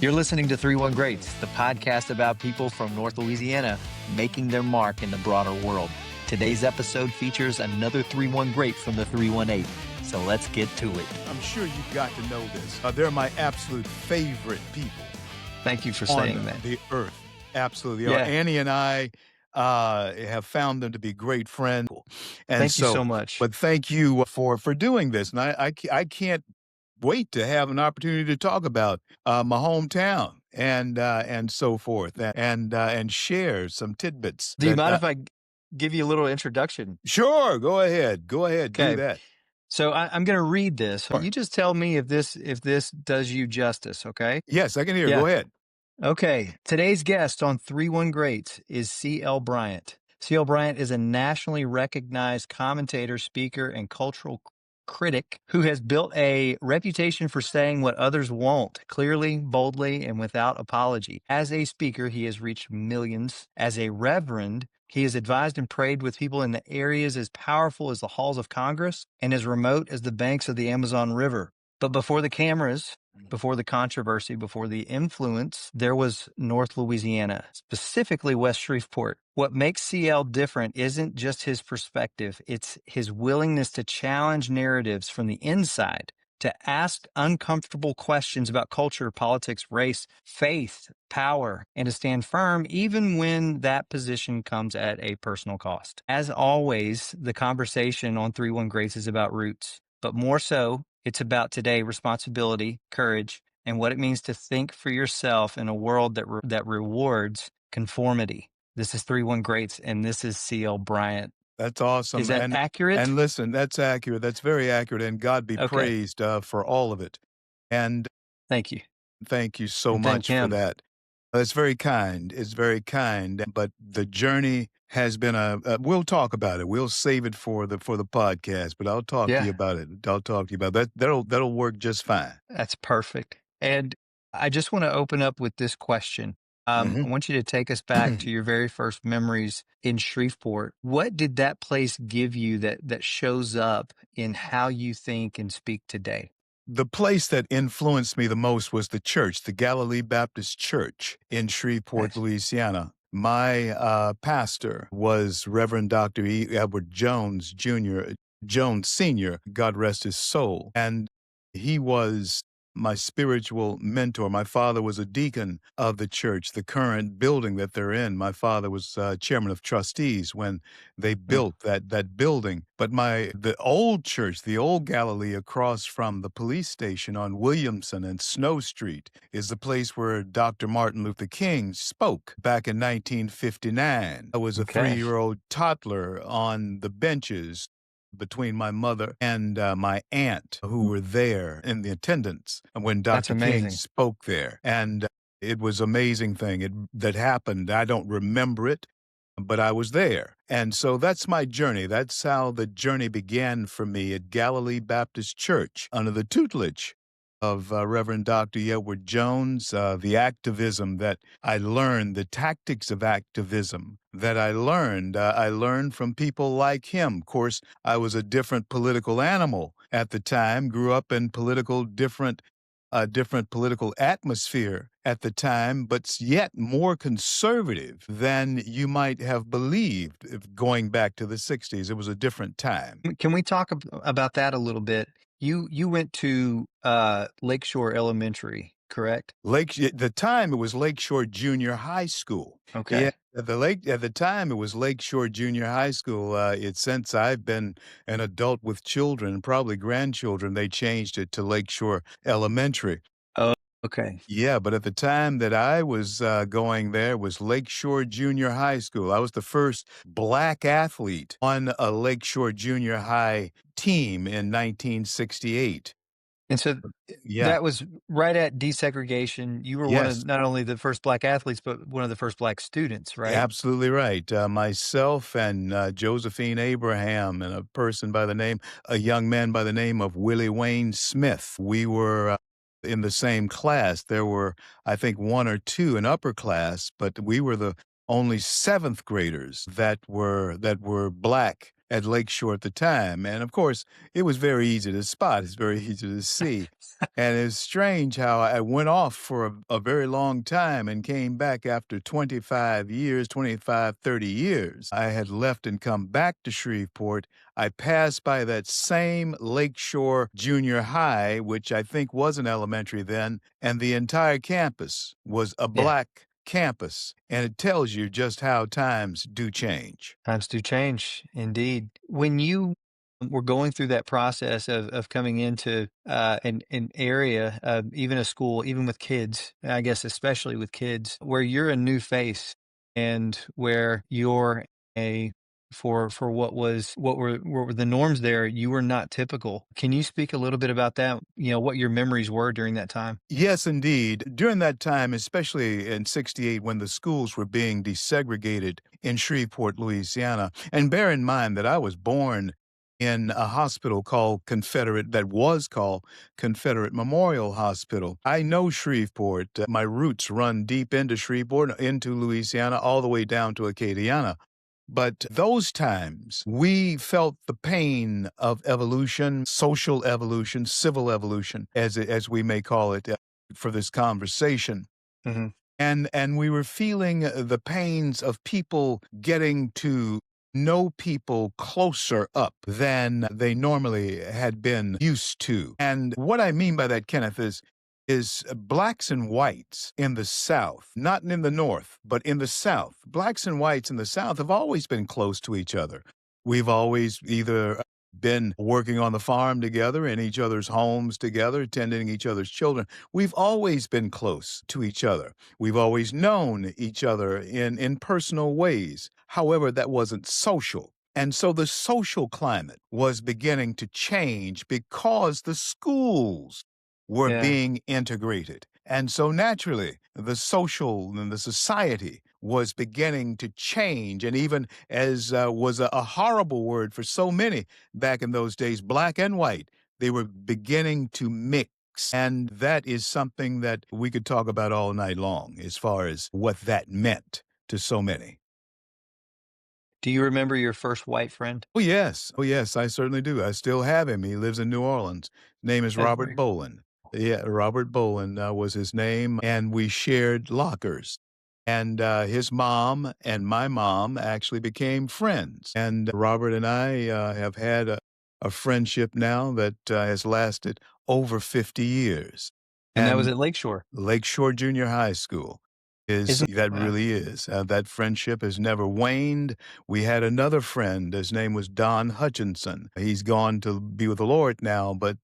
You're listening to 3-1 Greats, the podcast about people from North Louisiana making their mark in the broader world. Today's episode features another 3-1 Great from the 318. So let's get to it. I'm sure you've got to know this. They're my absolute favorite people. Thank you for saying that. The earth. Absolutely. Yeah. Annie and I have found them to be great friends. And thank you so much. But thank you for doing this. And I can't wait to have an opportunity to talk about my hometown and so forth and share some tidbits. Do you mind if I give you a little introduction? Sure. Go ahead. Okay. Do that. So I'm going to read this. You just tell me if this does you justice, okay? Yes, I can hear. Yeah. Go ahead. Okay. Today's guest on 3-1 Greats is C.L. Bryant. C.L. Bryant is a nationally recognized commentator, speaker, and cultural critic who has built a reputation for saying what others won't, clearly, boldly, and without apology. As a speaker, he has reached millions. As a reverend, he has advised and prayed with people in the areas as powerful as the halls of Congress and as remote as the banks of the Amazon River. But before the cameras, before the controversy, before the influence, there was North Louisiana, specifically West Shreveport. What makes CL different isn't just his perspective, it's his willingness to challenge narratives from the inside, to ask uncomfortable questions about culture, politics, race, faith, power, and to stand firm even when that position comes at a personal cost. As always, the conversation on 3-1 Greats is about roots, but more so, it's about today responsibility, courage, and what it means to think for yourself in a world that rewards conformity. This is 3-1 Greats, and this is C.L. Bryant. That's awesome. Is that accurate? And listen, that's accurate. That's very accurate, and God be praised for all of it. And thank you. Thank you so much for that. It's very kind. It's very kind. But the journey has been we'll talk about it. We'll save it for the podcast, but I'll talk to you about it. I'll talk to you about that. That'll work just fine. That's perfect. And I just want to open up with this question. I want you to take us back to your very first memories in Shreveport. What did that place give you that shows up in how you think and speak today? The place that influenced me the most was the church, the Galilee Baptist Church in Shreveport, Louisiana. My pastor was Reverend Dr. Edward Jones Jr., Jones Sr., God rest his soul. And he was my spiritual mentor. My father was a deacon of the church, the current building that they're in. My father was chairman of trustees when they built that building. But the old church, the old Galilee across from the police station on Williamson and Snow Street is the place where Dr. Martin Luther King spoke back in 1959. I was a 3-year-old toddler on the benches between my mother and my aunt who were there in the attendance when Dr. King spoke there. And it was an amazing thing that happened. I don't remember it, but I was there. And so that's my journey. That's how the journey began for me at Galilee Baptist Church under the tutelage of Reverend Dr. Edward Jones, the activism that I learned, the tactics of activism that I learned from people like him. Of course, I was a different political animal at the time, grew up in different political atmosphere at the time, but yet more conservative than you might have believed going back to the 60s. It was a different time. Can we talk about that a little bit? You went to Lakeshore Elementary, correct? At the time, it was Lakeshore Junior High School. Okay. Yeah, at the time, it was Lakeshore Junior High School. Since I've been an adult with children, probably grandchildren, they changed it to Lakeshore Elementary. Oh, okay. Yeah, but at the time that I was going there was Lakeshore Junior High School. I was the first Black athlete on a Lakeshore Junior High team in 1968. And so that was right at desegregation. You were one of not only the first Black athletes, but one of the first Black students, right? Absolutely right. Myself and Josephine Abraham and a young man by the name of Willie Wayne Smith. We were in the same class. There were, I think, 1 or 2 in upper class, but we were the only 7th graders that were Black at Lakeshore at the time. And of course, it was very easy to spot. It's very easy to see. And it's strange how I went off for a very long time and came back after 25 years, 25, 30 years. I had left and come back to Shreveport. I passed by that same Lakeshore Junior High, which I think was an elementary then, and the entire campus was a Yeah. black campus. And it tells you just how times do change. Times do change, indeed. When you were going through that process of coming into an area, even a school, even with kids, I guess especially with kids, where you're a new face and where you're a for what were the norms there, you were not typical. Can you speak a little bit about that? You know, what your memories were during that time? Yes, indeed. During that time, especially in 68, when the schools were being desegregated in Shreveport, Louisiana, and bear in mind that I was born in a hospital that was called Confederate Memorial Hospital. I know Shreveport. My roots run deep into Shreveport, into Louisiana, all the way down to Acadiana. But those times, we felt the pain of evolution, social evolution, civil evolution, as we may call it for this conversation. Hmm. And we were feeling the pains of people getting to know people closer up than they normally had been used to. And what I mean by that, Kenneth, is blacks and whites in the South, not in the North, but in the South. Blacks and whites in the South have always been close to each other. We've always either been working on the farm together, in each other's homes together, tending each other's children. We've always been close to each other. We've always known each other in personal ways. However, that wasn't social. And so the social climate was beginning to change because the schools were Yeah. being integrated. And so naturally, the social and the society was beginning to change. And even as was a horrible word for so many back in those days, black and white, they were beginning to mix. And that is something that we could talk about all night long as far as what that meant to so many. Do you remember your first white friend? Oh, yes. Oh, yes, I certainly do. I still have him. He lives in New Orleans. Name is Oh, Robert very Boland. Yeah, Robert Boland was his name, and we shared lockers. And his mom and my mom actually became friends. And Robert and I have had a friendship now that has lasted over 50 years. And that was And at Lakeshore. Lakeshore Junior High School is Isn't that wow. really is. That friendship has never waned. We had another friend. His name was Don Hutchinson. He's gone to be with the Lord now, but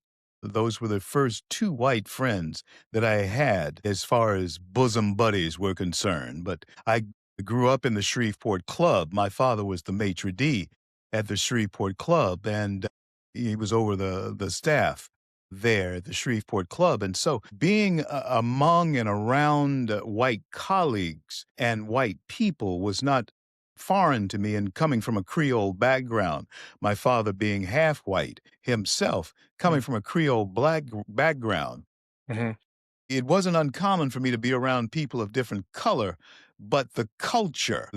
those were the first two white friends that I had as far as bosom buddies were concerned. But I grew up in the Shreveport Club. My father was the maitre d' at the Shreveport Club, and he was over the staff there at the Shreveport Club. And so being among and around white colleagues and white people was not foreign to me, and coming from a Creole background, my father being half white himself, coming Mm, from a Creole black background, mhm. it wasn't uncommon for me to be around people of different color, but the culture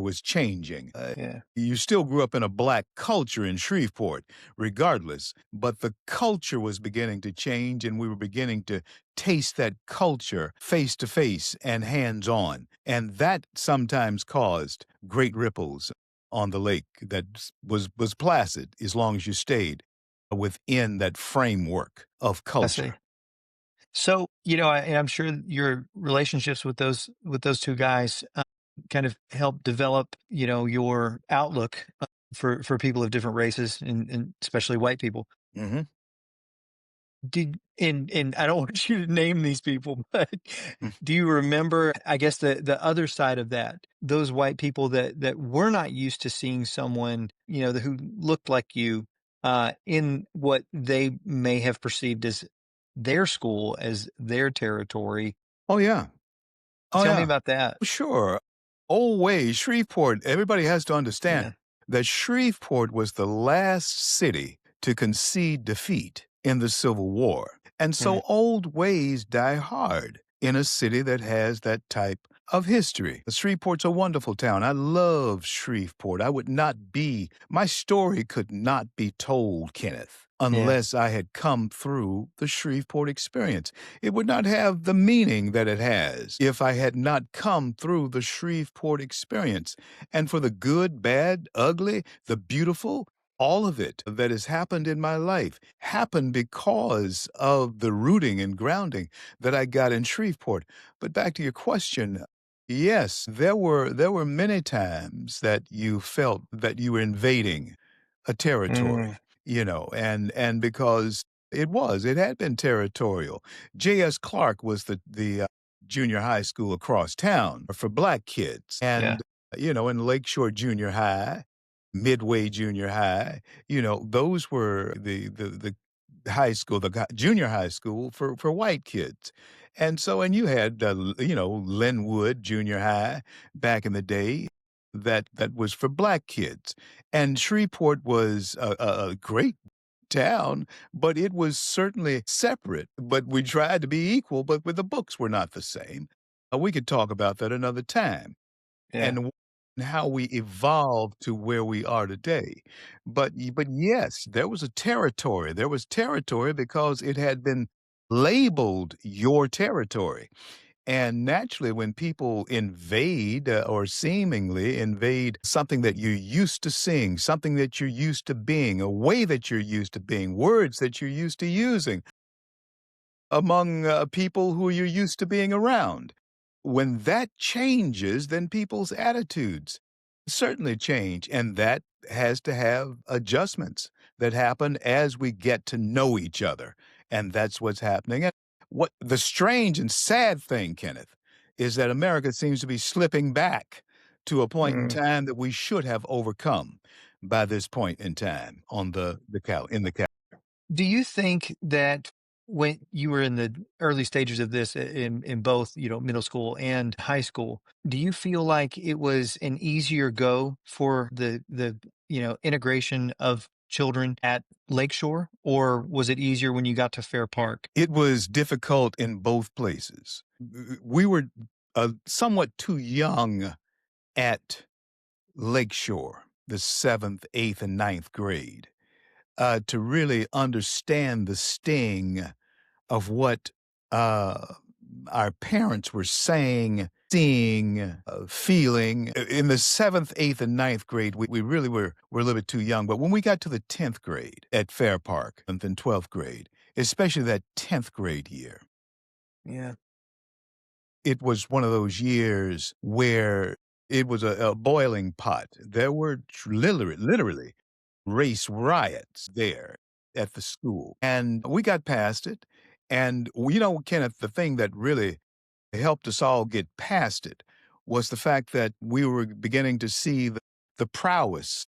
was changing. Yeah. You still grew up in a black culture in Shreveport, regardless, but the culture was beginning to change, and we were beginning to taste that culture face to face and hands on. And that sometimes caused great ripples on the lake that was placid as long as you stayed within that framework of I see. culture. So, and I'm sure your relationships with those 2 guys, kind of helped develop, your outlook, for people of different races and especially white people. Hmm. And I don't want you to name these people, but do you remember, I guess, the other side of that? Those white people that were not used to seeing someone, who looked like you, in what they may have perceived as their school, as their territory. Oh, yeah. Oh, Tell me yeah. about that. Sure. Old ways, Shreveport, everybody has to understand Yeah. that Shreveport was the last city to concede defeat in the Civil War. And Mhm. so old ways die hard in a city that has that type of history. Shreveport's a wonderful town. I love Shreveport. I would not be, my story could not be told, Kenneth, Yeah. unless I had come through the Shreveport experience. It would not have the meaning that it has if I had not come through the Shreveport experience. And for the good, bad, ugly, the beautiful, all of it that has happened in my life happened because of the rooting and grounding that I got in Shreveport. But back to your question, yes, there were many times that you felt that you were invading a Mm, territory, and because it had been territorial. J.S. Clark was the junior high school across town for black kids, yeah. and in Lakeshore Junior High, Midway Junior High, those were the high school, junior high school for white kids. And you had, Linwood Junior High back in the day that was for black kids. And Shreveport was a great town, but it was certainly separate. But we tried to be equal, but with the books were not the same. We could talk about that another time Yeah. and how we evolved to where we are today. But yes, there was a territory. There was territory because it had been labeled your territory. And naturally, when people invade or seemingly invade something that you're used to seeing, something that you're used to being, a way that you're used to being, words that you're used to using, among people who you're used to being around. When that changes, then people's attitudes certainly change. And that has to have adjustments that happen as we get to know each other. And that's what's happening. And what the strange and sad thing, Kenneth, is that America seems to be slipping back to a point in Mm. time that we should have overcome by this point in time on the cal in the cal. Do you think that when you were in the early stages of this in both, middle school and high school, do you feel like it was an easier go for the integration of children at Lakeshore, or was it easier when you got to Fair Park? It was difficult in both places. We were somewhat too young at Lakeshore, the seventh, eighth, and ninth grade, to really understand the sting of what uh, our parents were saying, seeing, feeling. In the seventh, eighth, and ninth grade, we really were a little bit too young. But when we got to the 10th grade at Fair Park and then 12th grade, especially that 10th grade year, Yeah. it was one of those years where it was a boiling pot. There were literally race riots there at the school. And we got past it. And, Kenneth, the thing that really helped us all get past it was the fact that we were beginning to see the prowess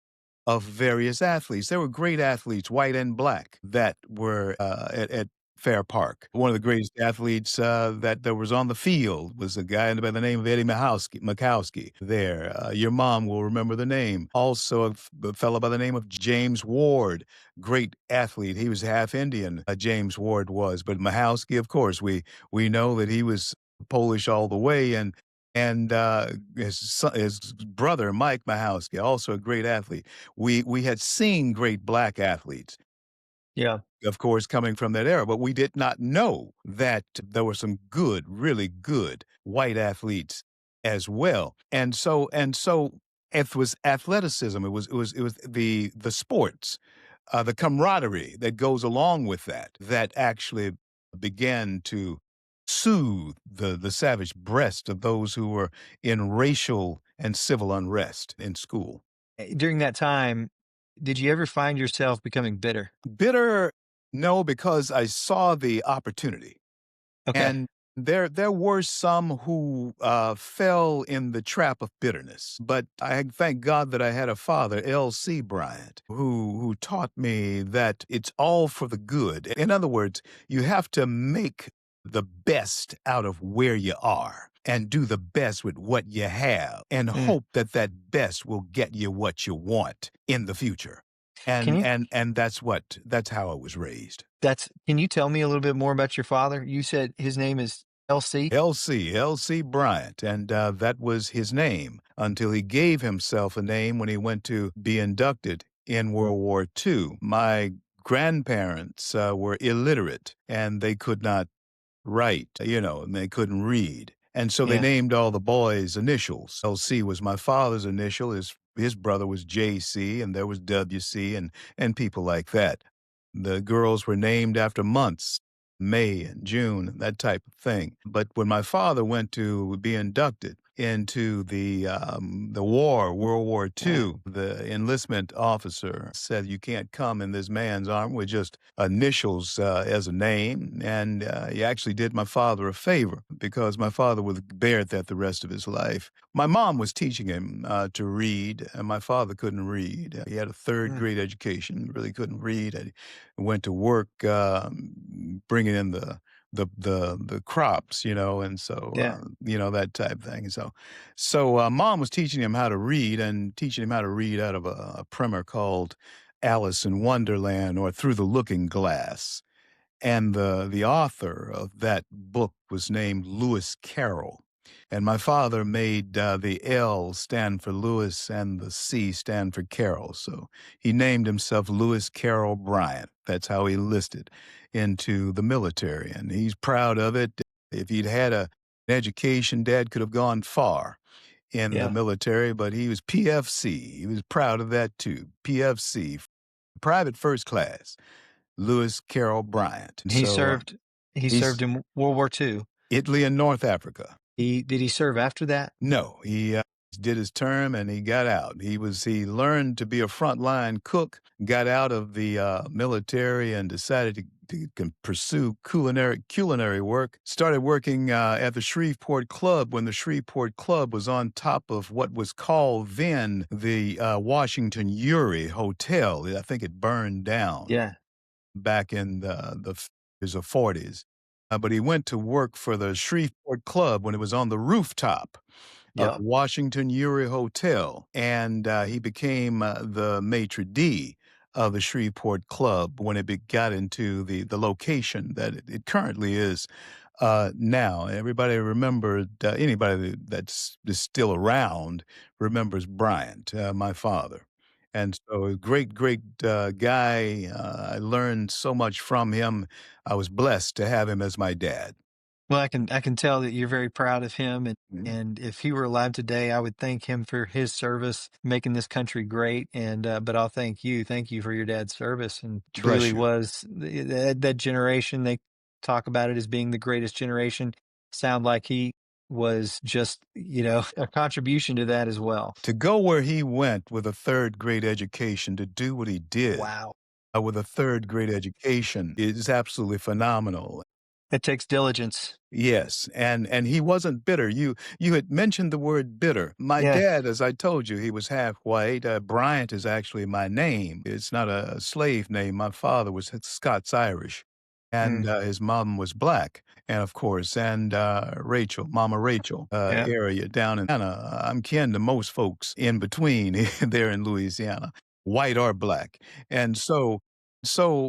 of various athletes. There were great athletes, white and black, that were at Fair Park. One of the greatest athletes that was on the field was a guy by the name of Eddie Mikowski there. Your mom will remember the name. Also, a fellow by the name of James Ward, great athlete. He was half Indian, James Ward was. But Mahowski, of course, we know that he was Polish all the way, and his brother Mike Mahowski, also a great athlete. We had seen great black athletes, Yeah. of course, coming from that era, but we did not know that there were some good, really good white athletes as well. And so it was athleticism. It was the sports, the camaraderie that goes along with that actually began to soothe the savage breast of those who were in racial and civil unrest in school. During that time, did you ever find yourself becoming bitter? Bitter, no, because I saw the opportunity. Okay. And there were some who fell in the trap of bitterness. But I thank God that I had a father, L.C. Bryant, who taught me that it's all for the good. In other words, you have to make the best out of where you are and do the best with what you have and Mm. hope that that best will get you what you want in the future. Can And you and and that's how I was raised. can you tell me a little bit more about your father? You said his name is LC? L.C. Bryant, and that was his name until he gave himself a name when he went to be inducted in World War II. My grandparents were illiterate, and they could not write, and they couldn't read. And so they Yeah, named all the boys initials. LC was my father's initial. His brother was JC, and there was WC, and people like that. The girls were named after months, May and June, that type of thing. But when my father went to be inducted into the war, World War II, the enlistment officer said, "You can't come in this man's arm with just initials as a name." And he actually did my father a favor because my father would bear that the rest of his life. My mom was teaching him to read, and my father couldn't read. He had a third mm, grade education, really couldn't read. And went to work bringing in the crops, and so yeah, that type thing. So mom was teaching him how to read and teaching him how to read out of a primer called Alice in Wonderland or Through the Looking Glass. And the author of that book was named Lewis Carroll. And my father made the L stand for Lewis and the C stand for Carroll. So he named himself Lewis Carroll Bryant. That's how he enlisted into the military. And he's proud of it. If he'd had an education, Dad could have gone far in the yeah. military, but he was PFC. He was proud of that too. PFC, Private First Class. Lewis Carroll Bryant. He So served he he's served in World War II. Italy and North Africa. Did he serve after that? No, he did his term and he got out. He learned to be a frontline cook, got out of the military and decided to pursue culinary work. Started working at the Shreveport Club when the Shreveport Club was on top of what was called then the Washington Uri Hotel. I think it burned down Yeah. back in the 50s or 40s. But he went to work for the Shreveport Club when it was on the rooftop of the Yep. Washington Uri Hotel. And he became the maitre d' of the Shreveport Club when got into the location that it currently is now. Everybody remembered, that's is still around remembers Bryant, my father. And so a great guy. I learned so much from him. I was blessed to have him as my dad. Well, I can tell that you're very proud of him, and Mhm. and if he were alive today, I would thank him for his service, making this country great. And but I'll thank you. Thank you for your dad's service, and truly Bless you. was that generation. They talk about it as being the greatest generation. Sound like he was just a contribution to that as well. To go where he went with a third grade education, to do what he did Wow, with a third grade education is absolutely phenomenal. it takes diligence. Yes, and he wasn't bitter. You had mentioned the word bitter. My Yeah. dad, as I told you, he was half white. Bryant is actually my name. It's not a slave name. My father was Scots Irish, and Mm, his mom was black. And of course, and Rachel, Mama Rachel, yeah. area down in Louisiana. I'm kin to most folks in between there in Louisiana, white or black, and so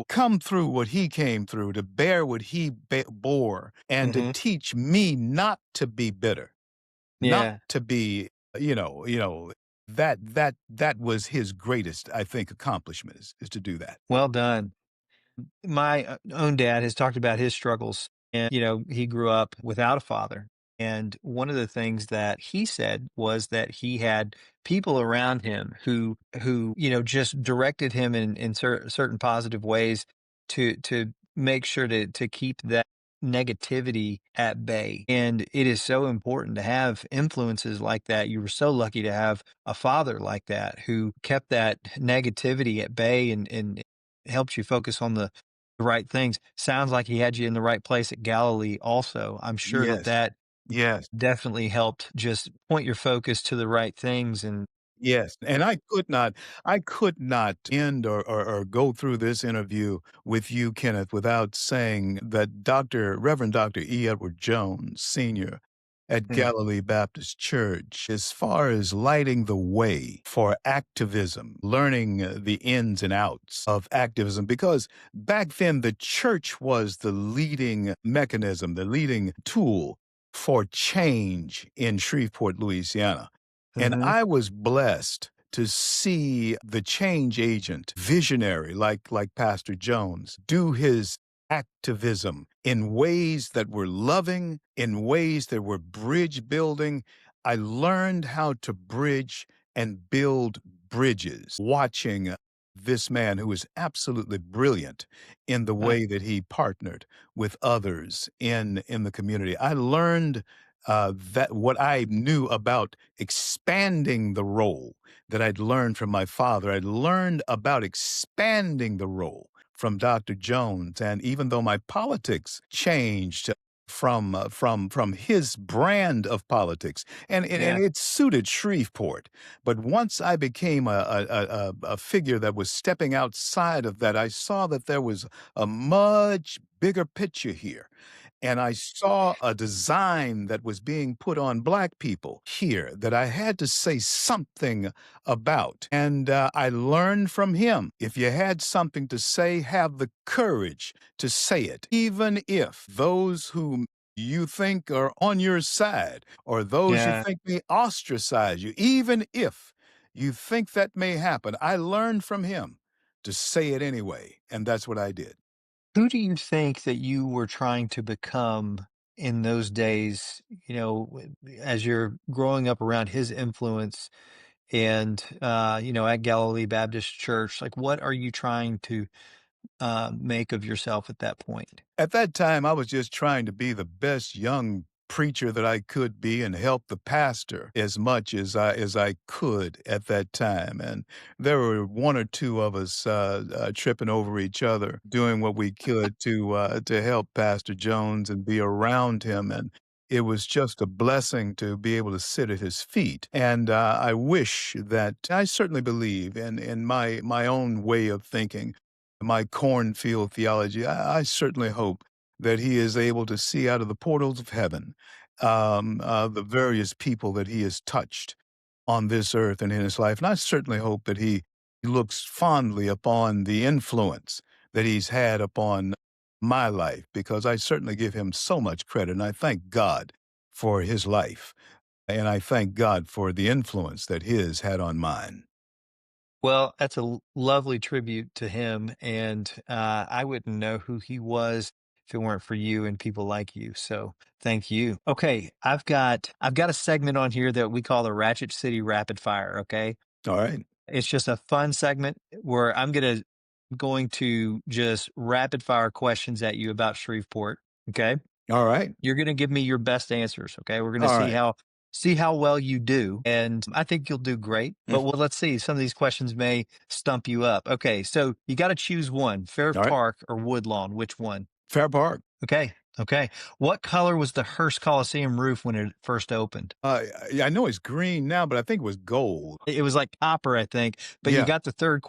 come through what he came through, to bear what he bore, and to Hmm. teach me not to be bitter, not Yeah. to be, that was his greatest, I think, accomplishment is to do that. Well done. My own dad has talked about his struggles, and he grew up without a father. And one of the things that he said was that he had people around him who just directed him in certain positive ways to make sure to keep that negativity at bay. And it is so important to have influences like that. You were so lucky to have a father like that who kept that negativity at bay and helped you focus on the right things. Sounds like he had you in the right place at Galilee also. I'm sure that Yes. that Yes. definitely helped just point your focus to the right things. And Yes, and I could not end or go through this interview with you, Kenneth, without saying that Reverend Dr. E. Edward Jones Sr. at Mm. Galilee Baptist Church as far as lighting the way for activism, learning the ins and outs of activism, because back then the church was the leading mechanism, the leading tool for change in Shreveport, Louisiana. And Mhm. I was blessed to see the change agent, visionary like Pastor Jones, do his activism in ways that were loving, in ways that were bridge building. I learned how to bridge and build bridges watching this man who was absolutely brilliant in the Uh, way that he partnered with others in the community. I learned that what I knew about expanding the role that I'd learned from my father. I'd learned about expanding the role from Dr. Jones, and even though my politics changed from his brand of politics, and yeah. it suited Shreveport, but once I became a figure that was stepping outside of that, I saw that there was a much bigger picture here. And I saw a design that was being put on Black people here that I had to say something about. And I learned from him, if you had something to say, have the courage to say it, even if those whom you think are on your side or those you Yeah. think may ostracize you, even if you think that may happen. I learned from him to say it anyway. And that's what I did. Who do you think that you were trying to become in those days, as you're growing up around his influence and, at Galilee Baptist Church? Like, what are you trying to make of yourself at that point? At that time, I was just trying to be the best young preacher that I could be and help the pastor as much as I could at that time. And there were one or two of us tripping over each other, doing what we could to help Pastor Jones and be around him. And it was just a blessing to be able to sit at his feet. And I wish that I certainly believe in my own way of thinking, my cornfield theology. I certainly hope that he is able to see out of the portals of heaven the various people that he has touched on this earth and in his life. And I certainly hope that he looks fondly upon the influence that he's had upon my life, because I certainly give him so much credit. And I thank God for his life. And I thank God for the influence that his had on mine. Well, that's a lovely tribute to him, and I wouldn't know who he was if it weren't for you and people like you. So thank you. Okay, I've got a segment on here that we call the Ratchet City Rapid Fire. Okay, All right. it's just a fun segment where I'm going to just rapid fire questions at you about Shreveport. Okay, All right. you're gonna give me your best answers. Okay, we're gonna All see right. how well you do, and I think you'll do great. But Mhm. well, let's see. Some of these questions may stump you up. Okay, so you got to choose one: Fair All right. Park or Woodlawn. Which one? Fair Park. Okay, okay. What color was the Hearst Coliseum roof when it first opened? Yeah, I know it's green now, but I think it was gold. It was like copper, I think. But you Yeah. got the third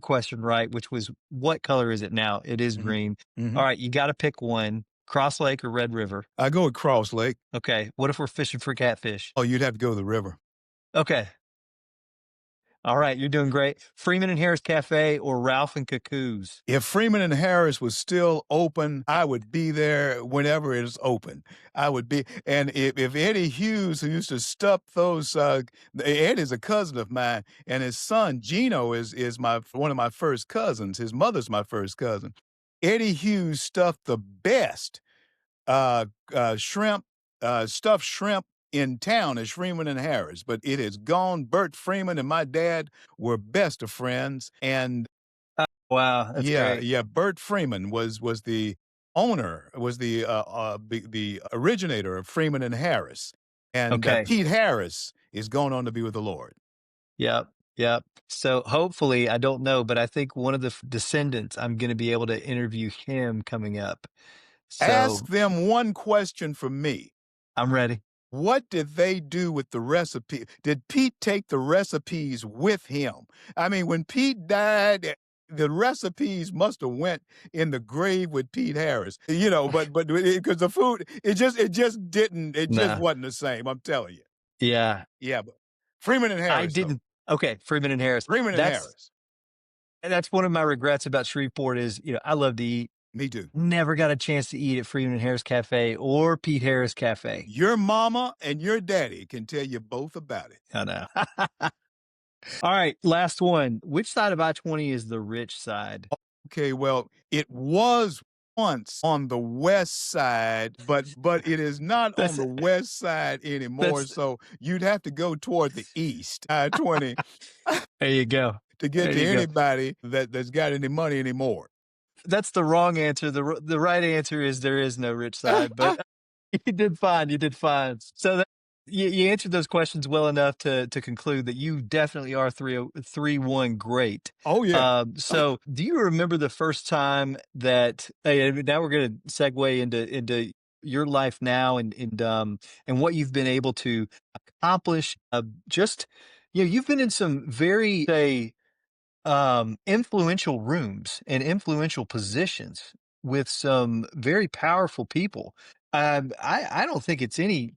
question right, which was what color is it now? It is Mhm. green. All Mhm. right, you got to pick one: Cross Lake or Red River. I go with Cross Lake. Okay, what if we're fishing for catfish? Oh, you'd have to go to the river. Okay. All right, you're doing great. Freeman and Harris Cafe or Ralph and Cuckoo's? If Freeman and Harris was still open, I would be there whenever it is open. I would be, and if Eddie Hughes, who used to stuff those, Eddie's a cousin of mine, and his son Gino is my one of my first cousins. His mother's my first cousin. Eddie Hughes stuffed the best shrimp, stuffed shrimp in town is Freeman and Harris, but it is gone. Bert Freeman and my dad were best of friends, and Wow, that's yeah, great. yeah. Bert Freeman was the owner, was the originator of Freeman and Harris, and Okay. Pete Harris is going on to be with the Lord. Yep. Yep. So hopefully, I don't know, but I think one of the descendants, I'm going to be able to interview him coming up. Ask So them one question from me. I'm ready. What did they do with the recipe? Did Pete take the recipes with him? I mean, when Pete died, The recipes must have went in the grave with Pete Harris, but because the food, it just Nah. wasn't the same. I'm telling you. Yeah. Yeah, but Freeman and I Harris though. didn't Okay, Freeman and Harris. Freeman and Harris. That's one of my regrets about Shreveport is, I love to eat. Me too. Never got a chance to eat at Freeman and Harris Cafe or Pete Harris Cafe. Your mama and your daddy can tell you both about it. I know. All right, last one. Which side of I-20 is the rich side? Okay, well, it was once on the west side, but it is not on That's the west side anymore. that's So you'd have to go toward the east, I-20, There you go. to get There to you go. anybody that's got any money anymore. That's the wrong answer. The right answer is there is no rich side, but you did fine. You did fine. So you answered those questions well enough to conclude that you definitely are 3-1 great. Oh yeah. So do you remember the first time that now we're going to segue into your life now and what you've been able to accomplish? Just you've been in some very influential rooms and influential positions with some very powerful people. I don't think it's any,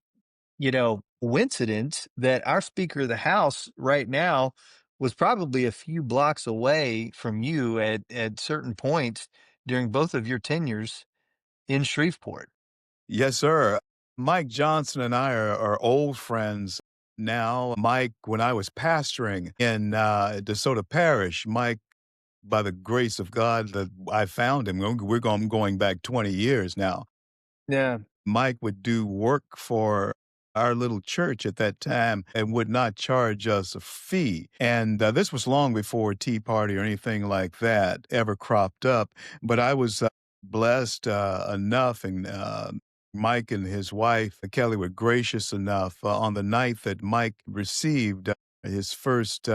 coincidence that our Speaker of the House right now was probably a few blocks away from you at certain points during both of your tenures in Shreveport. Yes, sir. Mike Johnson and I are old friends now. Mike, when I was pastoring in DeSoto Parish, Mike, by the grace of God that I found him, going back 20 years now. Yeah, Mike would do work for our little church at that time and would not charge us a fee. And this was long before Tea Party or anything like that ever cropped up. But I was blessed enough, and Mike and his wife, Kelly, were gracious enough on the night that Mike received his first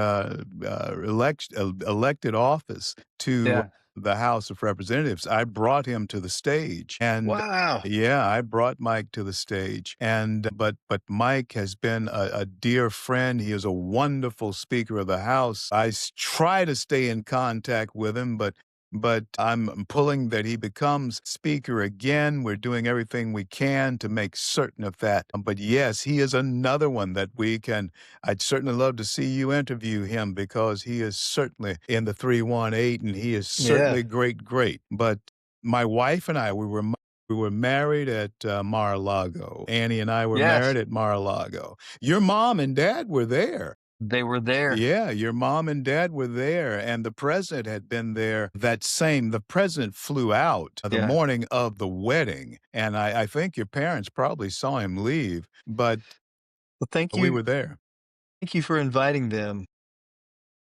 elected office to yeah. the House of Representatives. I brought him to the stage, and Wow. yeah, I brought Mike to the stage, and but Mike has been a dear friend. He is a wonderful Speaker of the House. Try to stay in contact with him, but I'm pulling that he becomes Speaker again. We're doing everything we can to make certain of that. But yes, he is another one that we can. I'd certainly love to see you interview him because he is certainly in the 318, and he is Yeah. certainly great. But my wife and I, we were married at Mar-a-Lago. Annie and I were Yes, married at Mar-a-Lago. Your mom and dad were there. they were there. Yeah, your mom and dad were there, and the president had been there the president flew out the Yeah. morning of the wedding, and I think your parents probably saw him leave, but Well, thank we you. were there. Thank you for inviting them.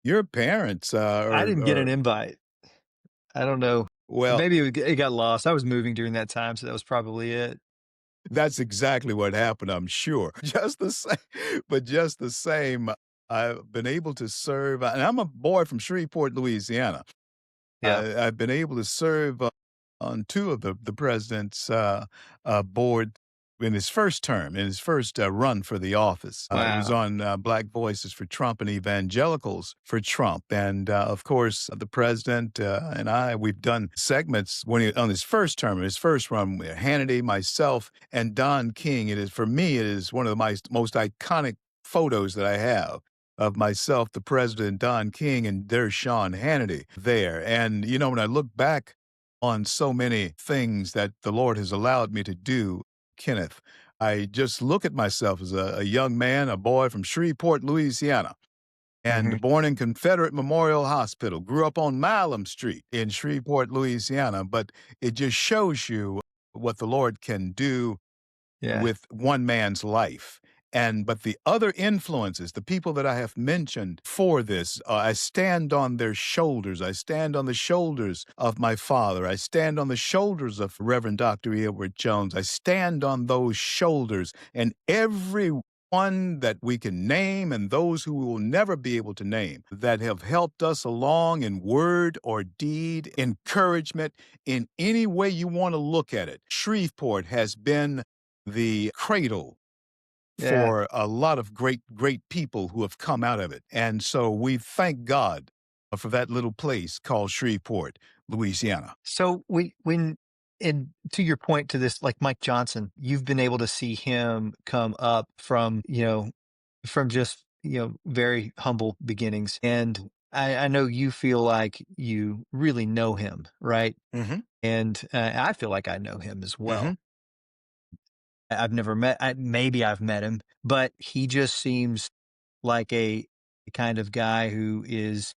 Your parents I didn't get an are invite. I don't know. well, Maybe it got lost. I was moving during that time, so that was probably it. that's exactly what happened, I'm sure. Just the same, I've been able to serve, and I'm a boy from Shreveport, Louisiana. Yeah. I've been able to serve on two of the president's board in his first term, in his first run for the office. It was Wow. on Black Voices for Trump and Evangelicals for Trump. And of course, the president and we've done segments on his first term, his first run, Hannity, myself, and Don King. For me, it is one of the most iconic photos that I have of myself, the president, Don King, and there's Sean Hannity there. And, when I look back on so many things that the Lord has allowed me to do, Kenneth, I just look at myself as a young man, a boy from Shreveport, Louisiana, Hmm. and born in Confederate Memorial Hospital, grew up on Milam Street in Shreveport, Louisiana. But it just shows you what the Lord can do Yeah. with one man's life. But the other influences, the people that I have mentioned for this, I stand on their shoulders. I stand on the shoulders of my father. I stand on the shoulders of Reverend Dr. Edward Jones. I stand on those shoulders, and every one that we can name and those who we will never be able to name that have helped us along in word or deed, encouragement, in any way you want to look at it. Shreveport has been the cradle Yeah. for a lot of great people who have come out of it. And so we thank God for that little place called Shreveport, Louisiana. So when and to your point to this, like Mike Johnson, you've been able to see him come up from, from just, very humble beginnings. And I know you feel like you really know him, right? Mm-hmm. And I feel like I know him as Mm-hmm. well. I've never met, maybe I've met him, but he just seems like a kind of guy who is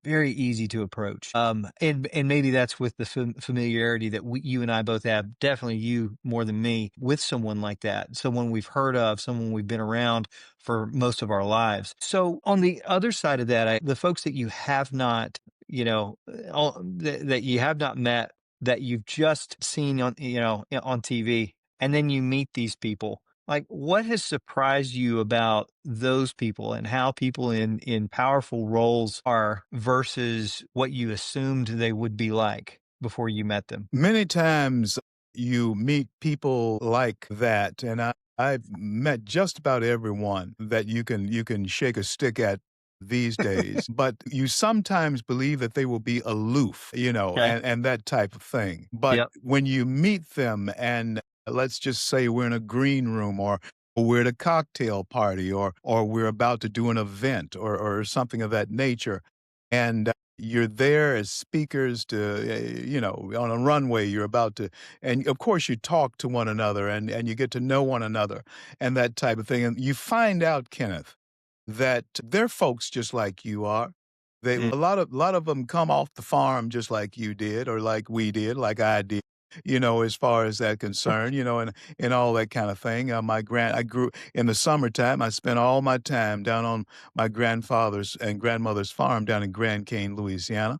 very easy to approach. And maybe that's with the familiarity that you and I both have, definitely you more than me, with someone like that, someone we've heard of, someone we've been around for most of our lives. So on the other side of that, the folks that you have not, that you have not met, that you've just seen on, on TV, and then you meet these people. Like, what has surprised you about those people and how people in powerful roles are versus what you assumed they would be like before you met them? Many times you meet people like that, and I've met just about everyone that you can shake a stick at these days, but you sometimes believe that they will be aloof, Okay. and that type of thing. But Yep. when you meet them, and let's just say we're in a green room, or we're at a cocktail party, or we're about to do an event, or something of that nature, and you're there as speakers to, on a runway, you're about to, and of course you talk to one another, and you get to know one another and that type of thing. And you find out, Kenneth, that they're folks just like you are. Mm. A lot of them come off the farm just like you did, or like we did, like I did. As far as that concern, and all that kind of thing. I grew in the summertime. I spent all my time down on my grandfather's and grandmother's farm down in Grand Cane, Louisiana.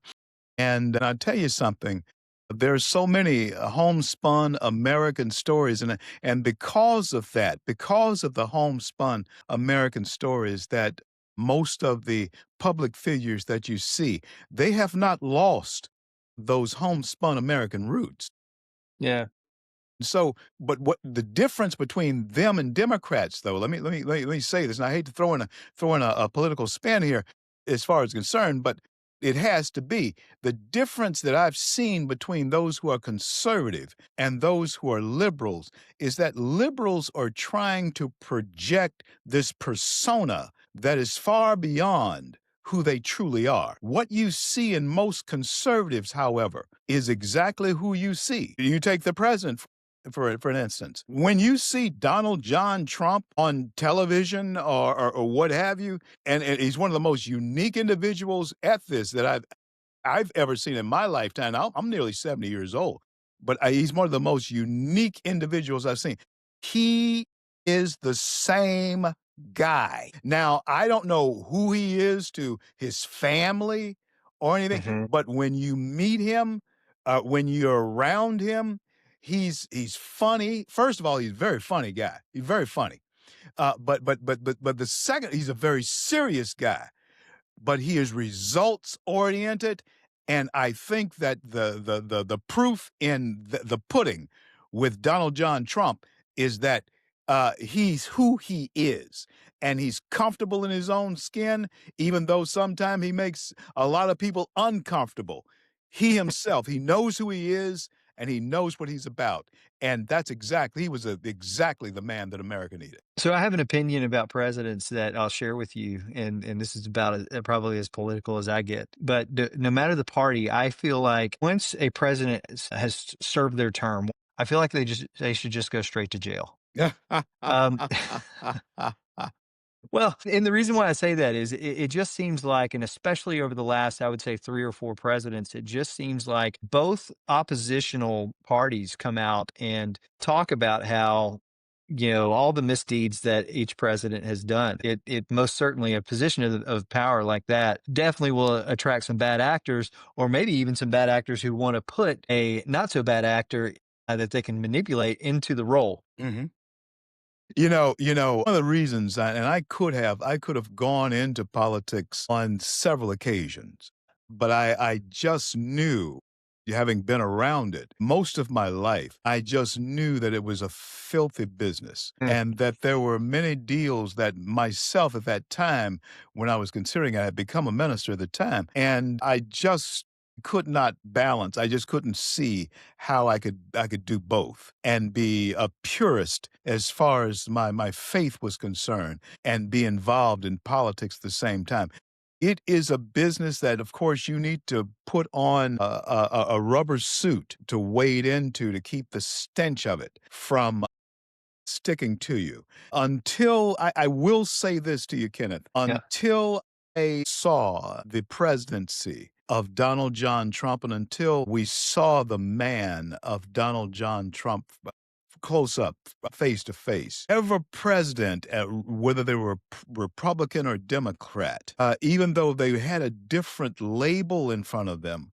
And I tell you something, there's so many homespun American stories, and because of that, because of the homespun American stories, that most of the public figures that you see, they have not lost those homespun American roots. Yeah. So, but what the difference between them and Democrats, though? Let me say this, and I hate to throw in a political spin here, as far as concerned, but it has to be the difference that I've seen between those who are conservative and those who are liberals is that liberals are trying to project this persona that is far beyond who they truly are. What you see in most conservatives, however, is exactly who you see. You take the president for an instance. When you see Donald John Trump on television, or what have you, and he's one of the most unique individuals at this that I've ever seen in my lifetime. I'm nearly 70 years old, but he's one of the most unique individuals I've seen. He is the same guy. Now, I don't know who he is to his family or anything, Hmm. but when you meet him, when you're around him, he's funny. First of all, he's a very funny guy. He's very funny. But the second, he's a very serious guy, but he is results oriented, and I think that the proof in the pudding with Donald John Trump is that he's who he is, and he's comfortable in his own skin, even though sometimes he makes a lot of people uncomfortable. He himself, he knows who he is, and he knows what he's about, and he was exactly the man that America needed. So I have an opinion about presidents that I'll share with you, and this is about probably as political as I get. But no matter the party, I feel like once a president has served their term, I feel like they should just go straight to jail. Um, Well, and the reason why I say that is it just seems like, and especially over the last, I would say, 3 or 4 presidents, it just seems like both oppositional parties come out and talk about how, all the misdeeds that each president has done. It most certainly, a position of power like that definitely will attract some bad actors, or maybe even some bad actors who want to put a not so bad actor that they can manipulate into the role. Mhm. One of the reasons, and I could have gone into politics on several occasions, but I just knew having been around it most of my life, I just knew that it was a filthy business Mm, and that there were many deals that myself at that time, when I was considering I had become a minister at the time, and I just could not balance. I just couldn't see how I could do both and be a purist as far as my faith was concerned and be involved in politics at the same time. It is a business that, of course, you need to put on a rubber suit to wade into to keep the stench of it from sticking to you. Until I will say this to you, Kenneth, yeah. until I saw the presidency of Donald John Trump and until we saw the man of Donald John Trump close up, face to face. Ever president, whether they were Republican or Democrat, even though they had a different label in front of them,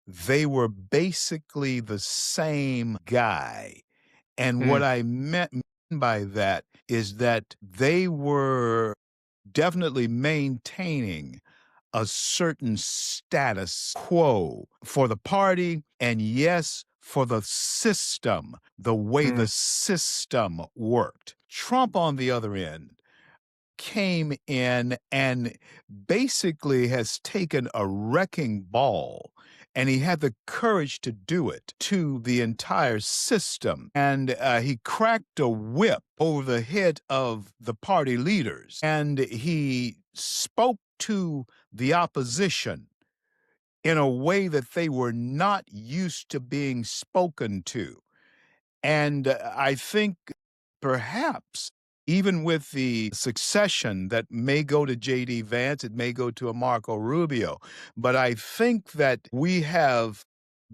they were basically the same guy. And what Mm, I meant by that is that they were definitely maintaining a certain status quo for the party and, yes, for the system, the way mm, the system worked. Trump, on the other end, came in and basically has taken a wrecking ball, and he had the courage to do it to the entire system. And he cracked a whip over the head of the party leaders, and he spoke to the opposition in a way that they were not used to being spoken to. And I think perhaps even with the succession that may go to J.D. Vance, it may go to a Marco Rubio, but I think that we have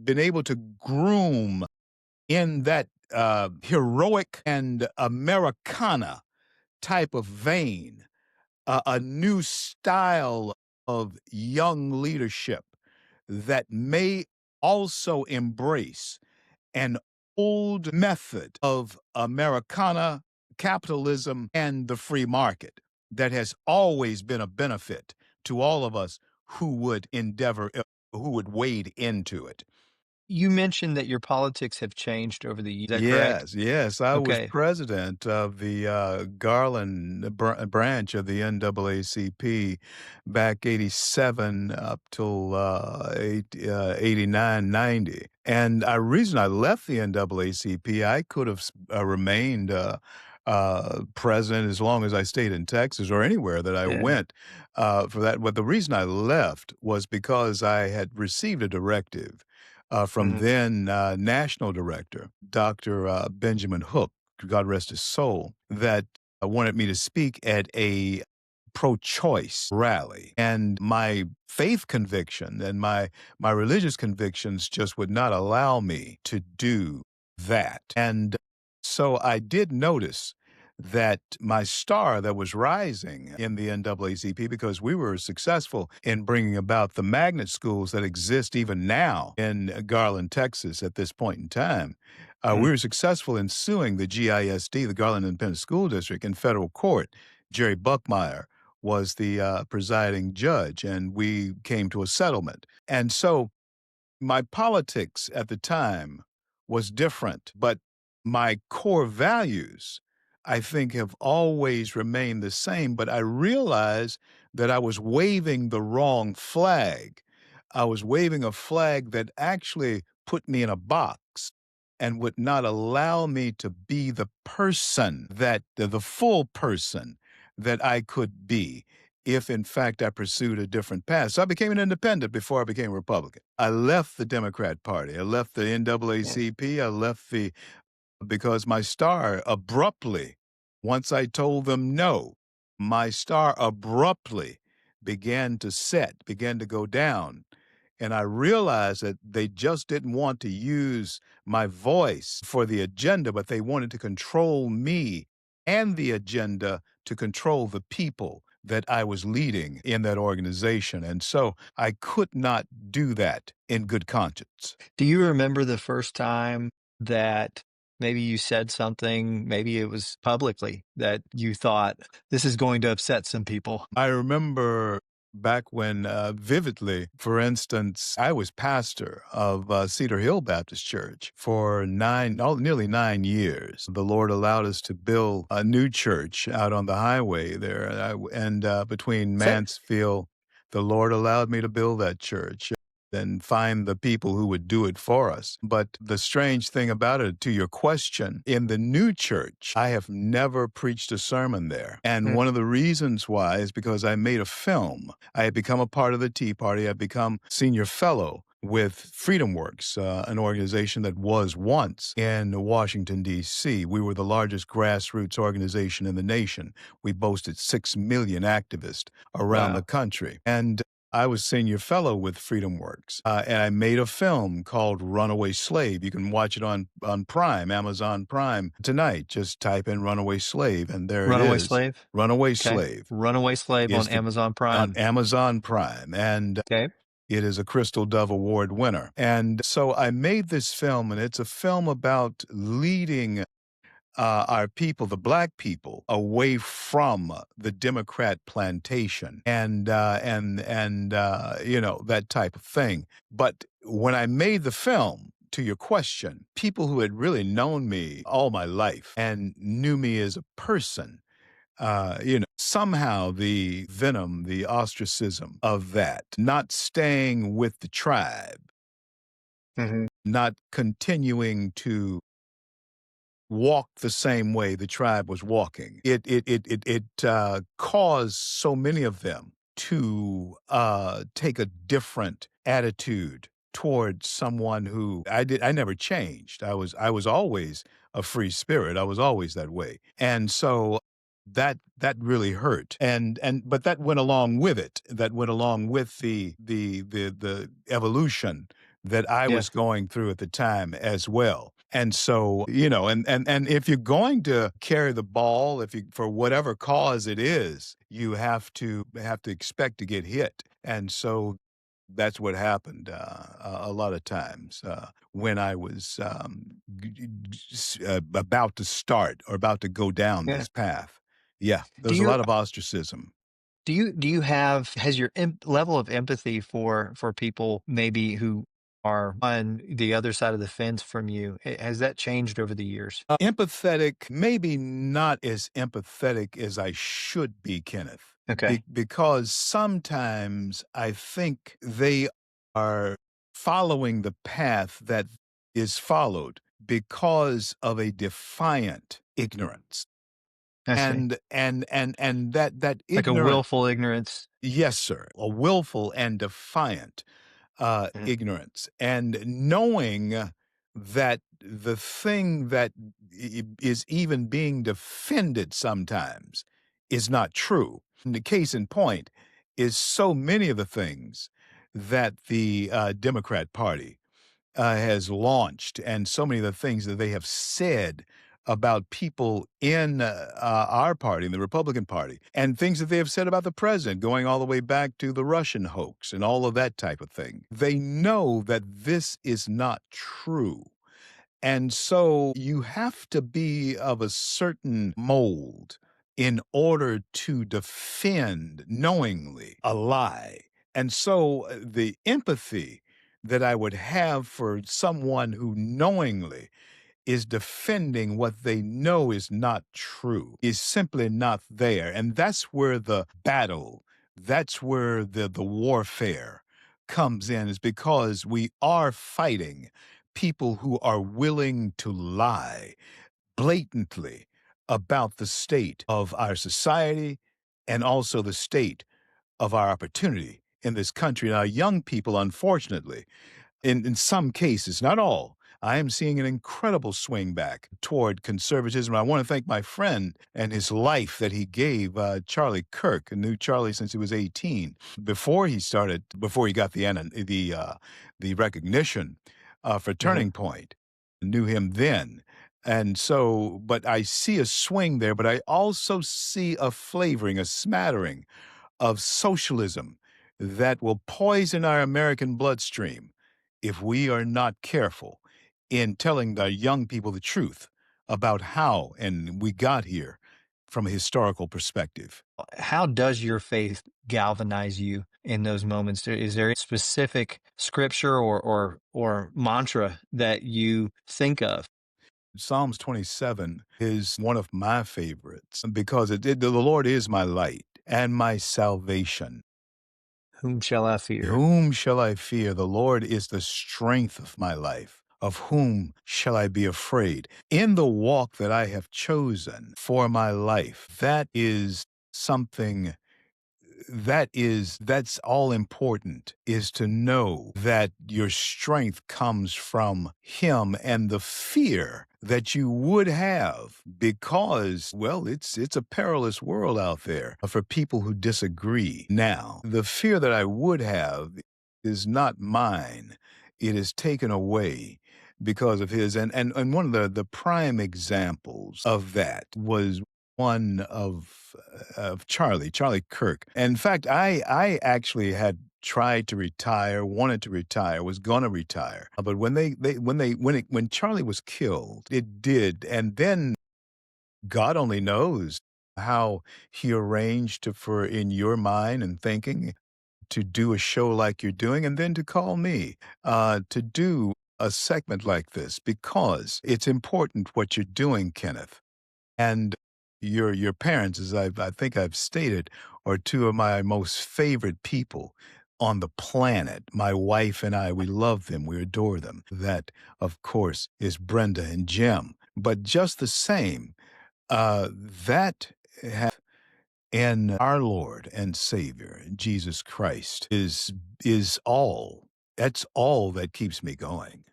been able to groom in that heroic and Americana type of vein a new style of young leadership that may also embrace an old method of Americana, capitalism, and the free market that has always been a benefit to all of us who would who would wade into it. you mentioned that your politics have changed over the years. Is that correct? Yes, yes. I was Okay. president of the Garland branch of the NAACP back 87 up till 89, 90. And the reason I left the NAACP, I could have remained president as long as I stayed in Texas or anywhere that I Yeah. went for that. But the reason I left was because I had received a directive from Mhm. then national director, Dr. Benjamin Hook, God rest his soul, that wanted me to speak at a pro choice rally. And my faith conviction and my religious convictions just would not allow me to do that. And so I did notice that my star that was rising in the NAACP, because we were successful in bringing about the magnet schools that exist even now in Garland, Texas at this point in time. We Mm. were successful in suing the GISD, the Garland Independent School District, in federal court. Jerry Buckmeyer was the presiding judge, and we came to a settlement. And so my politics at the time was different, but my core values, I think, have always remained the same. But I realized that I was waving the wrong flag. I was waving a flag that actually put me in a box and would not allow me to be the person that the full person that I could be if in fact I pursued a different path. So I became an independent before I became a Republican. I left the Democrat Party. I left the Mm. NAACP. I left the because my star abruptly, once I told them no, my star abruptly began to set, began to go down. And I realized that they just didn't want to use my voice for the agenda, but they wanted to control me and the agenda to control the people that I was leading in that organization. And so I could not do that in good conscience. Do you remember the first time that maybe you said something, maybe it was publicly, that you thought, "This is going to upset some people?" I remember back when vividly, for instance, I was pastor of Cedar Hill Baptist Church for nearly 9 years. The Lord allowed us to build a new church out on the highway there. And between Say, Mansfield, the Lord allowed me to build that church and find the people who would do it for us. But the strange thing about it, to your question, in the new church, I have never preached a sermon there. And mm, one of the reasons why is because I made a film. I had become a part of the Tea Party. I'd become senior fellow with Freedom Works, an organization that was once in Washington, D.C. We were the largest grassroots organization in the nation. We boasted 6 million activists around the wow. country. And I was senior fellow with Freedom Works, and I made a film called Runaway Slave. You can watch it on Prime, Amazon Prime tonight. Just type in Runaway Slave, and there it Runaway is. Slave. Runaway Okay. Slave Runaway Slave on is Amazon on Prime. Amazon Prime, and Okay. it is a Crystal Dove Award winner. And so I made this film, and it's a film about leading our people, the black people, away from the Democrat plantation and you know, that type of thing. But when I made the film, to your question, people who had really known me all my life and knew me as a person, you know, somehow the venom, the ostracism of that, not staying with the tribe, Hmm. not continuing to walk the same way the tribe was walking. It caused so many of them to take a different attitude towards someone who I never changed. I was always a free spirit. I was always that way. And so that really hurt. And but that went along with it. That went along with the evolution that I Yeah. was going through at the time as well. And so, you know, and if you're going to carry the ball, if you for whatever cause it is, you have to expect to get hit. And so that's what happened a lot of times when I was about to start or about to go down Yeah. this path. Yeah, Do there's a you lot of ostracism. do you have has your level of empathy for people maybe who are on the other side of the fence from you, has that changed over the years? Empathetic, maybe not as empathetic as I should be, Kenneth, Okay. because sometimes I think they are following the path that is followed because of a defiant ignorance. I see. And that Like a ignorant, willful ignorance. yes, sir, a willful and defiant Mhm. ignorance, and knowing that the thing that is even being defended sometimes is not true. And the case in point is so many of the things that the Democrat Party has launched, and so many of the things that they have said about people in our party, in the Republican Party, and things that they have said about the president, going all the way back to the Russian hoax and all of that type of thing. They know that this is not true. And so you have to be of a certain mold in order to defend knowingly a lie. And so the empathy that I would have for someone who knowingly is defending what they know is not true, is simply not there. And that's where the battle, that's where the warfare comes in, is because we are fighting people who are willing to lie blatantly about the state of our society and also the state of our opportunity in this country. And our young people, unfortunately, in some cases, not all, I am seeing an incredible swing back toward conservatism. I want to thank my friend and his life that he gave, Charlie Kirk. I knew Charlie since he was 18. Before he got the recognition for Mhm. Turning Point, knew him then. And so, but I see a swing there, but I also see a flavoring, a smattering of socialism that will poison our American bloodstream if we are not careful in telling the young people the truth about how and we got here from a historical perspective. How does your faith galvanize you in those moments? Is there a specific scripture or mantra that you think of? Psalms 27 is one of my favorites because the Lord is my light and my salvation. Whom shall I fear? Whom shall I fear? The Lord is the strength of my life. Of whom shall I be afraid? In the walk that I have chosen for my life, that is something that's all important, is to know that your strength comes from him, and the fear that you would have, because, well, it's a perilous world out there for people who disagree. Now, the fear that I would have is not mine. It is taken away because of his. And one of the prime examples of that was one of Charlie Kirk. In fact, I actually had tried to retire, wanted to retire, was going to retire. But when Charlie was killed, it did. And then God only knows how he arranged for in your mind and thinking to do a show like you're doing, and then to call me to do a segment like this, because it's important what you're doing, Kenneth. And your parents, as I think I've stated, are two of my most favorite people on the planet. My wife and I, we love them, we adore them. That, of course, is Brenda and Jim. But just the same, that in our Lord and Savior, Jesus Christ, is all. That's all that keeps me going.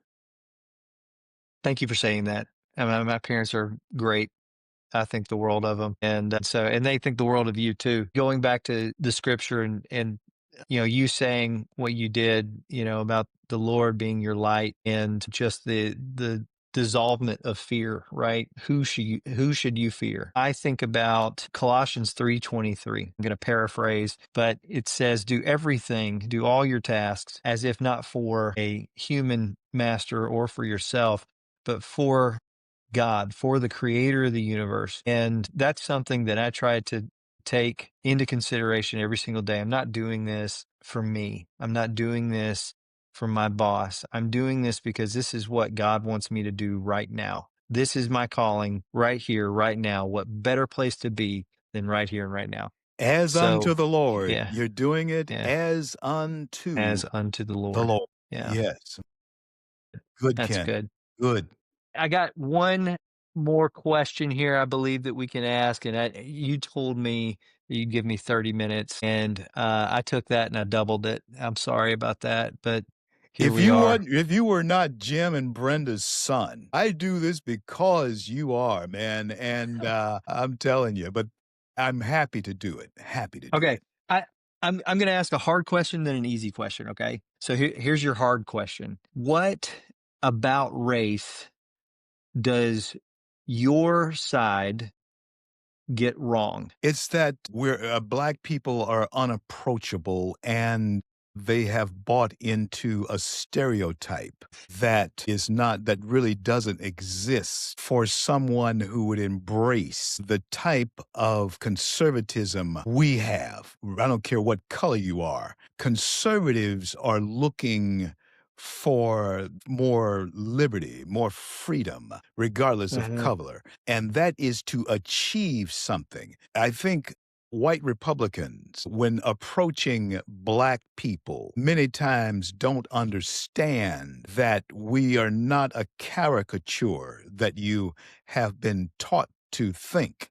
Thank you for saying that. My parents are great. I think the world of them, and they think the world of you too. Going back to the scripture and you saying what you did, about the Lord being your light and just the dissolvement of fear, right? Who should you fear? I think about Colossians 3:23. I'm going to paraphrase, but it says, do all your tasks as if not for a human master or for yourself, but for God, for the creator of the universe. And that's something that I try to take into consideration every single day. I'm not doing this for me. I'm not doing this for my boss. I'm doing this because this is what God wants me to do right now. This is my calling right here, right now. What better place to be than right here and right now? As So, unto the Lord, yeah, you're doing it yeah, as unto as unto the the Lord. Lord. Yeah, Yes. Good, that's Ken. good. Good. I got one more question here, I believe that we can ask, and you told me that you'd give me 30 minutes, and I took that and I doubled it. I'm sorry about that, but here we are. If you were not Jim and Brenda's son, I do this because you are, man. And I'm telling you, but I'm happy to do it. Happy to do Okay, it. I I'm going to ask a hard question, then an easy question. Okay, so here's your hard question: what about race does your side get wrong? It's that we're black people are unapproachable, and they have bought into a stereotype that really doesn't exist for someone who would embrace the type of conservatism we have. I don't care what color you are. Conservatives are looking for more liberty, more freedom, regardless of Mhm. color. And that is to achieve something. I think white Republicans, when approaching black people, many times don't understand that we are not a caricature that you have been taught to think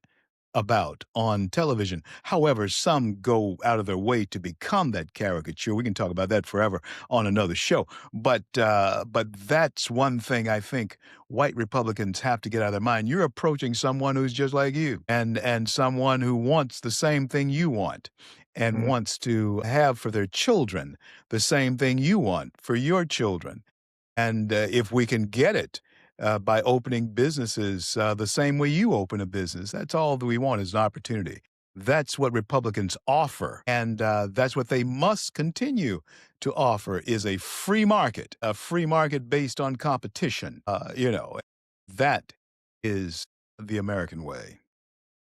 about on television. However, some go out of their way to become that caricature. We can talk about that forever on another show. But that's one thing I think white Republicans have to get out of their mind. You're approaching someone who's just like you, and someone who wants the same thing you want, and Mhm. wants to have for their children the same thing you want for your children. And if we can get it by opening businesses the same way you open a business, that's all that we want is an opportunity. That's what Republicans offer, and that's what they must continue to offer is a free market based on competition. That is the American way.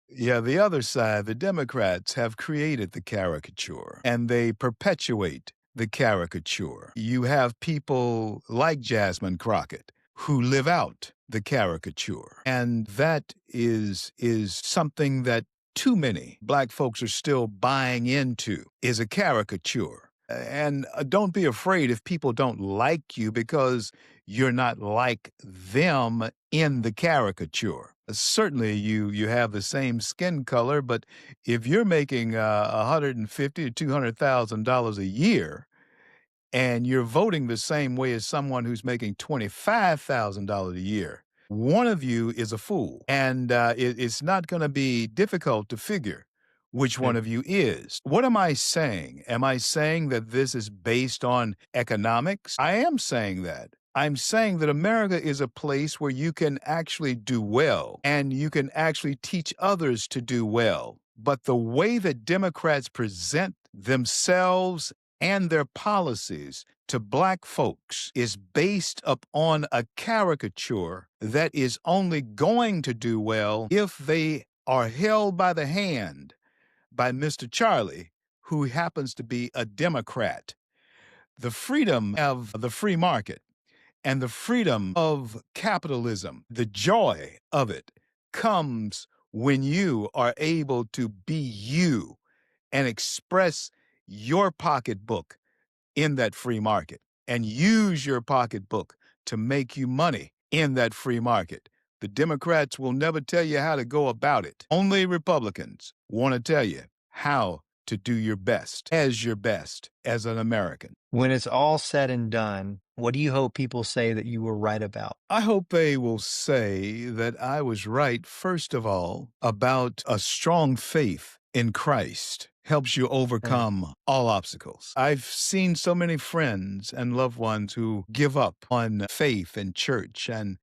Yeah, the other side, the Democrats have created the caricature and they perpetuate the caricature. You have people like Jasmine Crockett who live out the caricature. And that is something that too many black folks are still buying into is a caricature. And don't be afraid if people don't like you because you're not like them in the caricature. Certainly, you have the same skin color, but if you're making $150 to $200,000 a year, and you're voting the same way as someone who's making $25,000 a year, one of you is a fool. And it's not going to be difficult to figure which one Mm. of you is. What am I saying? Am I saying that this is based on economics? I am saying that. I'm saying that America is a place where you can actually do well and you can actually teach others to do well. But the way that Democrats present themselves and their policies to black folks is based upon a caricature that is only going to do well if they are held by the hand by Mr. Charlie, who happens to be a Democrat. The freedom of the free market and the freedom of capitalism, the joy of it comes when you are able to be you and express your pocketbook in that free market and use your pocketbook to make you money in that free market. The Democrats will never tell you how to go about it. Only Republicans want to tell you how to do your best as an American. When it's all said and done, what do you hope people say that you were right about? I hope they will say that I was right, first of all, about a strong faith in Christ helps you Mm. overcome all obstacles. I've seen so many friends and loved ones who give up on faith and church and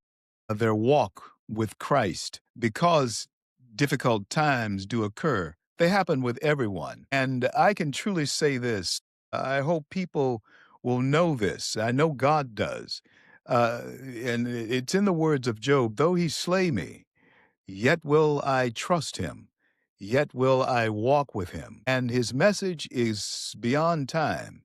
their walk with Christ because difficult times do occur. They happen with everyone. And I can truly say this. I hope people will know this. I know God does. And it's in the words of Job, though he slay me, yet will I trust him, yet will I walk with him. And his message is beyond time.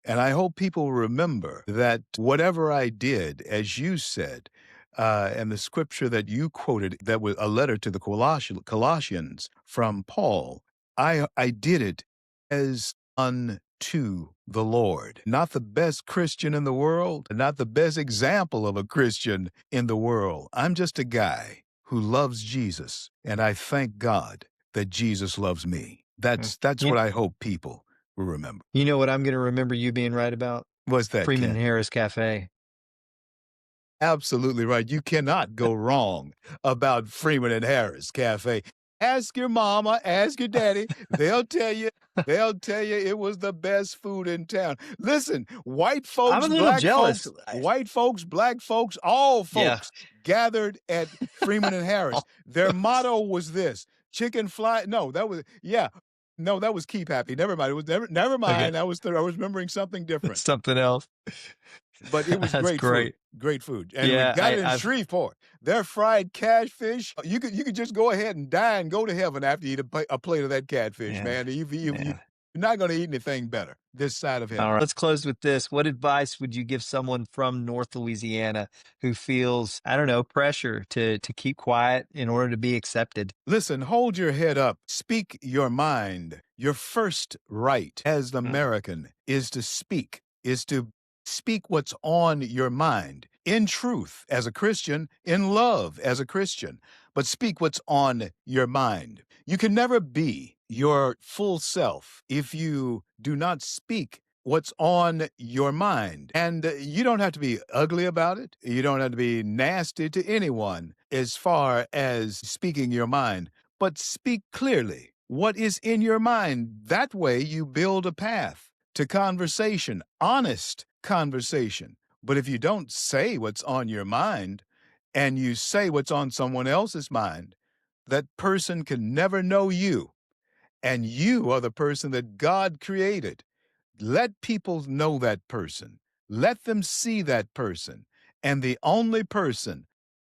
And I hope people remember that whatever I did, as you said, and the scripture that you quoted, that was a letter to the Colossians from Paul, I did it as unto the Lord. Not the best Christian in the world, not the best example of a Christian in the world. I'm just a guy who loves Jesus, and I thank God that Jesus loves me. Mm. That's what I hope people will remember. You know what I'm going to remember you being right about? What's that, Freeman Ken? and Harris Cafe. Absolutely right. You cannot go wrong about Freeman and Harris Cafe. Ask your mama, ask your daddy. They'll tell you. They'll tell you it was the best food in town. Listen, I'm a little jealous. white folks, black folks, all Yeah. folks gathered at Freeman and Harris. Their motto was this: chicken fly. No, that was yeah. No, that was keep happy. Never mind. It was never Okay. mind. I was remembering something different. Something else. But it was That's great food. great. Great food. And we Yeah, got it in I've Shreveport. Their fried catfish, you could just go ahead and die and go to heaven after you eat a plate of that catfish, yeah, man. You're yeah. not going to eat anything better this side of heaven. All right. Let's close with this. What advice would you give someone from North Louisiana who feels, I don't know, pressure to keep quiet in order to be accepted? Listen, hold your head up. Speak your mind. Your first right as an Mm. American is to speak what's on your mind in truth as a Christian, in love as a Christian, but speak what's on your mind. You can never be your full self if you do not speak what's on your mind. And you don't have to be ugly about it. You don't have to be nasty to anyone as far as speaking your mind, but speak clearly what is in your mind. That way you build a path to conversation, honest conversation. But if you don't say what's on your mind and you say what's on someone else's mind, that person can never know you. And you are the person that God created. Let people know that person. Let them see that person. And the only person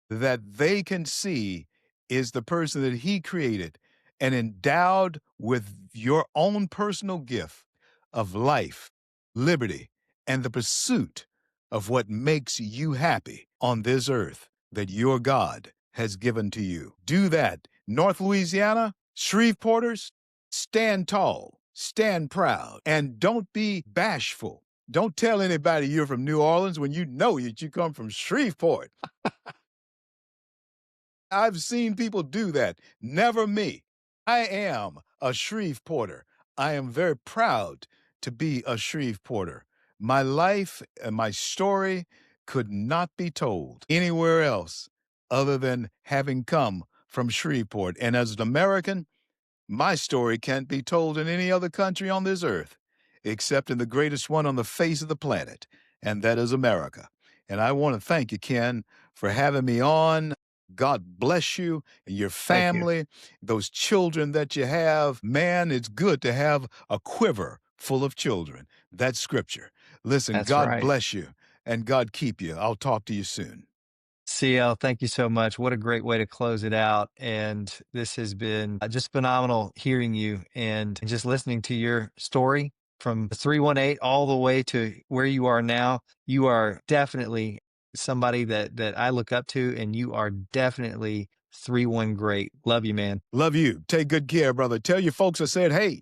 that they can see is the person that He created. and endowed with your own personal gift of life, liberty, and the pursuit of what makes you happy on this earth that your God has given to you. Do that. North Louisiana, Shreveporters, stand tall, stand proud, and don't be bashful. Don't tell anybody you're from New Orleans when you know that you come from Shreveport. I've seen people do that. Never me. I am a Shreveporter. I am very proud to be a Shreveporter. My life and my story could not be told anywhere else other than having come from Shreveport. And as an American, my story can't be told in any other country on this earth, except in the greatest one on the face of the planet, and that is America. And I want to thank you, Ken, for having me on. God bless you and your Thank you. family, those children that you have. Man, it's good to have a quiver full of children. That's scripture. Listen, That's God right. bless you and God keep you. I'll talk to you soon. CL, thank you so much. What a great way to close it out. And this has been just phenomenal hearing you and just listening to your story from 318 all the way to where you are now. You are definitely somebody that I look up to, and you are definitely 3-1 great. Love you, man. Love you. Take good care, brother. Tell your folks I said, hey.